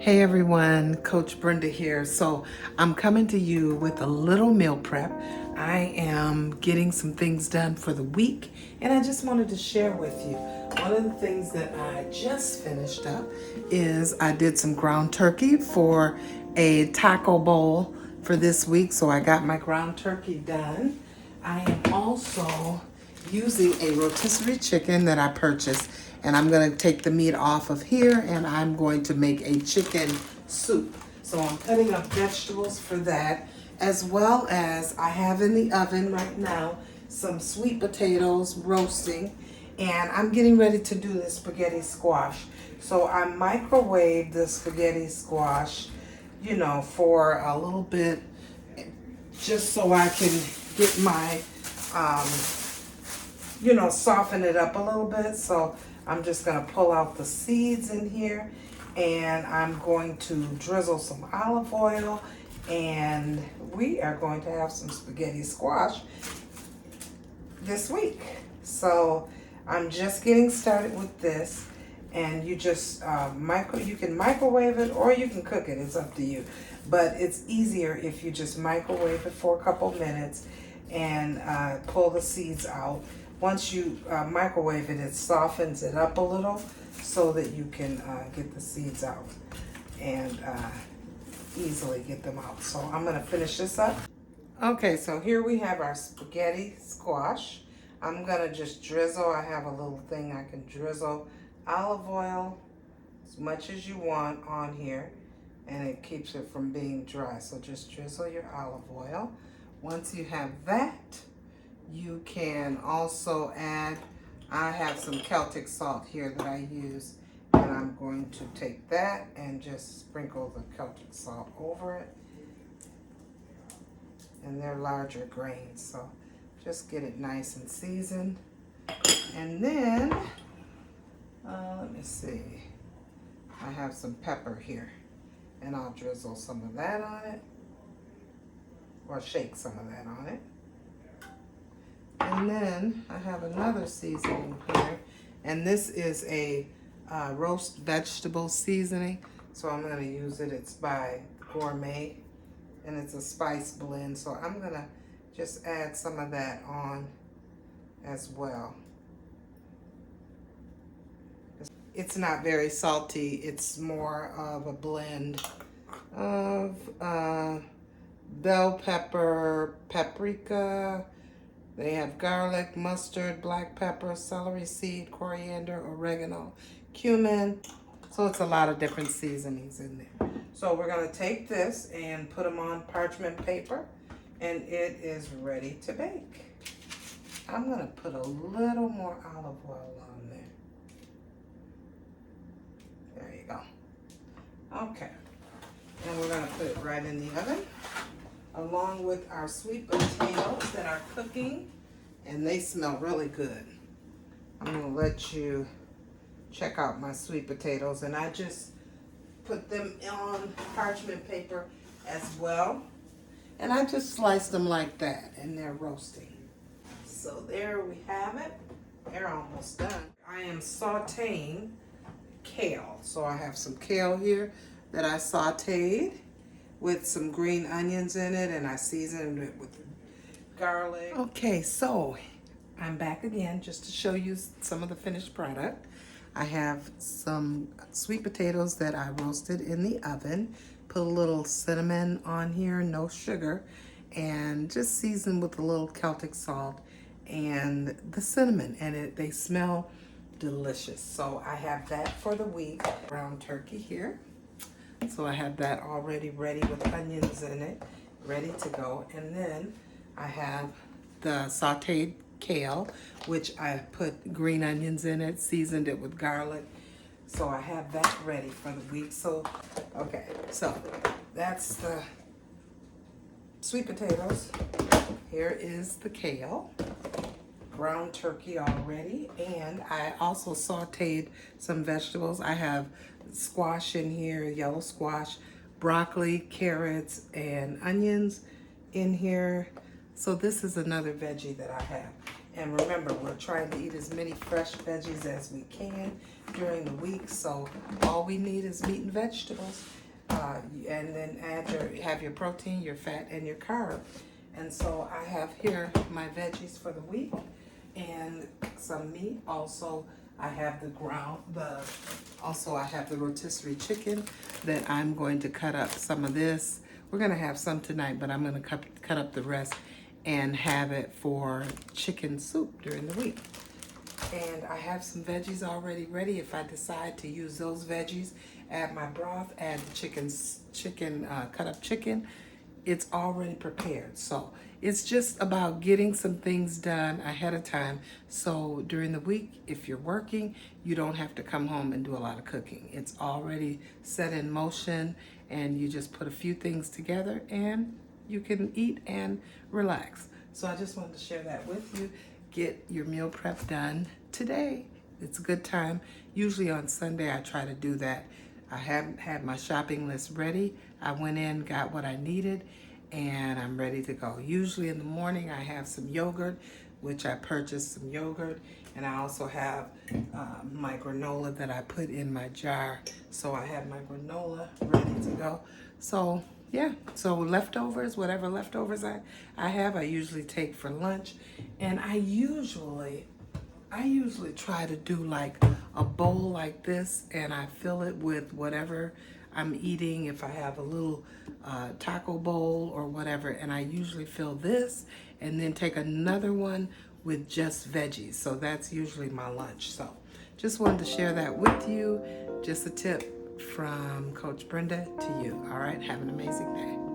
Hey everyone, Coach Brenda here. So I'm coming to you with a little meal prep. I am getting some things done for the week and I just wanted to share with you. One of the things that I just finished up is I did some ground turkey for a taco bowl for this week. So I got my ground turkey done. I am also using a rotisserie chicken that I purchased, and I'm going to take the meat off of here and I'm going to make a chicken soup. So I'm cutting up vegetables for that, as well as I have in the oven right now some sweet potatoes roasting, and I'm getting ready to do the spaghetti squash. So I microwave the spaghetti squash, you know, for a little bit, just so I can get my soften it up a little bit. So I'm just gonna pull out the seeds in here and I'm going to drizzle some olive oil and we are going to have some spaghetti squash this week. So I'm just getting started with this, and you just you can microwave it or you can cook it, it's up to you. But it's easier if you just microwave it for a couple minutes and pull the seeds out. Once you microwave it, it softens it up a little so that you can get the seeds out and easily get them out. So I'm gonna finish this up. Okay, so here we have our spaghetti squash. I'm gonna just drizzle, I have a little thing I can drizzle olive oil as much as you want on here, and it keeps it from being dry. So just drizzle your olive oil. Once you have that, you can also add, I have some Celtic salt here that I use, and I'm going to take that and just sprinkle the Celtic salt over it. And they're larger grains, so just get it nice and seasoned. And then, let me see, I have some pepper here, and I'll drizzle some of that on it, or shake some of that on it. And then I have another seasoning here, and this is a roast vegetable seasoning, so I'm going to use it. It's by Gourmet, and it's a spice blend, so I'm going to just add some of that on as well. It's not very salty, it's more of a blend of bell pepper, paprika. They have garlic, mustard, black pepper, celery seed, coriander, oregano, cumin. So it's a lot of different seasonings in there. So we're gonna take this and put them on parchment paper, and it is ready to bake. I'm gonna put a little more olive oil on there. There you go. Okay, and we're gonna put it right in the oven, along with our sweet potatoes that are cooking, and they smell really good. I'm gonna let you check out my sweet potatoes, and I just put them on parchment paper as well, and I just sliced them like that, and they're roasting. So there we have it. They're almost done. I am sauteing kale. So I have some kale here that I sauteed with some green onions in it, and I seasoned it with garlic. Okay, so I'm back again just to show you some of the finished product. I have some sweet potatoes that I roasted in the oven, put a little cinnamon on here, no sugar, and just seasoned with a little Celtic salt and the cinnamon, and they smell delicious. So I have that for the week. Ground turkey here. So I have that already ready with onions in it, ready to go. And then I have the sauteed kale, which I put green onions in it, seasoned it with garlic. So I have that ready for the week. So, okay, so that's the sweet potatoes. Here is the kale, ground turkey already, and I also sauteed some vegetables. I have squash in here, yellow squash, broccoli, carrots, and onions in here. So this is another veggie that I have. And remember, we're trying to eat as many fresh veggies as we can during the week. So all we need is meat and vegetables. And then have your protein, your fat, and your carb. And so I have here my veggies for the week and some meat. Also, I have also I have the rotisserie chicken that I'm going to cut up some of this. We're gonna have some tonight, but I'm gonna cut up the rest and have it for chicken soup during the week. And I have some veggies already ready. If I decide to use those veggies, add my broth, add the cut up chicken, it's already prepared. So it's just about getting some things done ahead of time. So during the week, if you're working, you don't have to come home and do a lot of cooking. It's already set in motion, and you just put a few things together and you can eat and relax. So I just wanted to share that with you. Get your meal prep done today. It's a good time. Usually on Sunday, I try to do that. I haven't had my shopping list ready. I went in, got what I needed, and I'm ready to go. Usually in the morning, I have some yogurt, which I purchased some yogurt, and I also have my granola that I put in my jar. So I have my granola ready to go. So yeah, so leftovers, whatever leftovers I have, I usually take for lunch. And I usually try to do like a bowl like this, and I fill it with whatever I'm eating. If I have a little taco bowl or whatever, and I usually fill this and then take another one with just veggies. So that's usually my lunch. So just wanted to share that with you. Just a tip from Coach Brenda to you. All right, have an amazing day.